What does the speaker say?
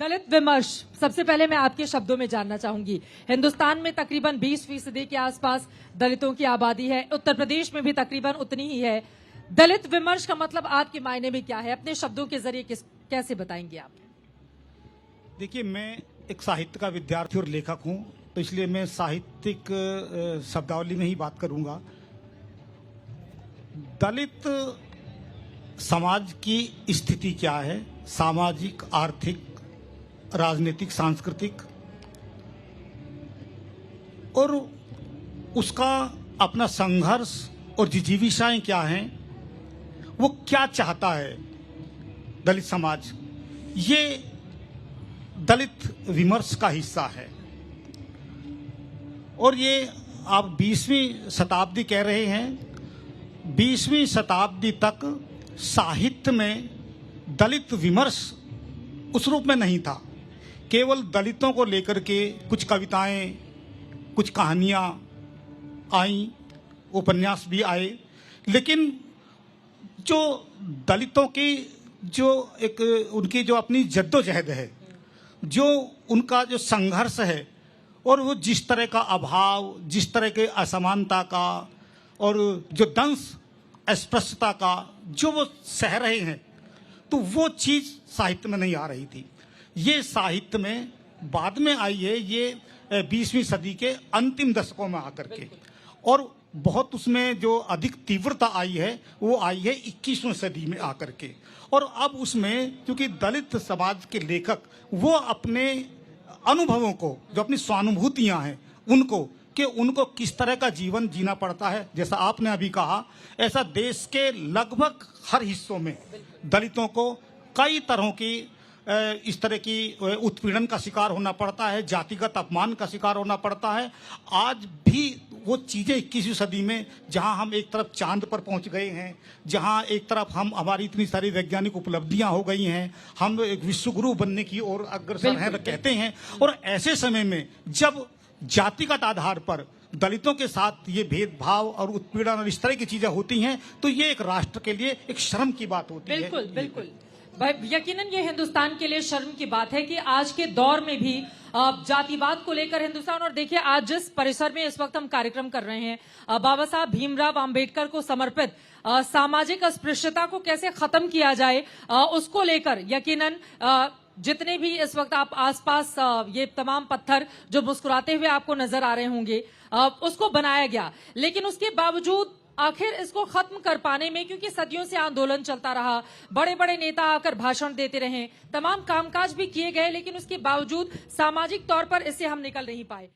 दलित विमर्श, सबसे पहले मैं आपके शब्दों में जानना चाहूंगी। हिंदुस्तान में तकरीबन 20% के आसपास दलितों की आबादी है, उत्तर प्रदेश में भी तकरीबन उतनी ही है। दलित विमर्श का मतलब आपके मायने में क्या है? अपने शब्दों के जरिए कैसे बताएंगे आप? देखिए, मैं एक साहित्य का विद्यार्थी और लेखक हूं, तो इसलिए मैं साहित्यिक शब्दावली में ही बात करूंगा। दलित समाज की स्थिति क्या है, सामाजिक, आर्थिक, राजनीतिक, सांस्कृतिक, और उसका अपना संघर्ष और जिजीविषाएं क्या हैं, वो क्या चाहता है दलित समाज, ये दलित विमर्श का हिस्सा है। और ये आप 20वीं शताब्दी कह रहे हैं, 20वीं शताब्दी तक साहित्य में दलित विमर्श उस रूप में नहीं था। केवल दलितों को लेकर के कुछ कविताएं, कुछ कहानियां आईं, उपन्यास भी आए, लेकिन जो दलितों की जो एक उनकी जो अपनी जद्दोजहद है, जो उनका जो संघर्ष है, और वो जिस तरह का अभाव, जिस तरह के असमानता का और जो दंश अस्पृश्यता का जो वो सह रहे हैं, तो वो चीज़ साहित्य में नहीं आ रही थी। ये साहित्य में बाद में आई है, ये 20वीं सदी के अंतिम दशकों में आकर के, और बहुत उसमें जो अधिक तीव्रता आई है वो आई है 21वीं सदी में आकर के। और अब उसमें क्योंकि दलित समाज के लेखक वो अपने अनुभवों को, जो अपनी स्वानुभूतियां हैं उनको किस तरह का जीवन जीना पड़ता है, जैसा आपने अभी कहा, ऐसा देश के लगभग हर हिस्सों में दलितों को कई तरह की इस तरह की उत्पीड़न का शिकार होना पड़ता है, जातिगत अपमान का शिकार होना पड़ता है। आज भी वो चीज़ें 21वीं सदी में, जहां हम एक तरफ चांद पर पहुंच गए हैं, जहां एक तरफ हम हमारी इतनी सारी वैज्ञानिक उपलब्धियां हो गई हैं, हम एक विश्वगुरु बनने की ओर अग्रसर हैं कहते हैं, और ऐसे समय में जब जातिगत आधार पर दलितों के साथ ये भेदभाव और उत्पीड़न और इस तरह की चीजें होती हैं, तो ये एक राष्ट्र के लिए एक शर्म की बात होती है। बिल्कुल बिल्कुल, यकीनन ये हिंदुस्तान के लिए शर्म की बात है कि आज के दौर में भी जातिवाद को लेकर हिंदुस्तान, और देखिए आज जिस परिसर में इस वक्त हम कार्यक्रम कर रहे हैं, बाबा साहब भीमराव अंबेडकर को समर्पित सामाजिक अस्पृश्यता को कैसे खत्म किया जाए, उसको लेकर यकीनन जितने भी इस वक्त आप आसपास ये तमाम पत्थर जो मुस्कुराते हुए आपको नजर आ रहे होंगे, उसको बनाया गया। लेकिन उसके बावजूद आखिर इसको खत्म कर पाने में, क्योंकि सदियों से आंदोलन चलता रहा, बड़े बड़े नेता आकर भाषण देते रहे, तमाम कामकाज भी किए गए, लेकिन उसके बावजूद सामाजिक तौर पर इससे हम निकल नहीं पाए।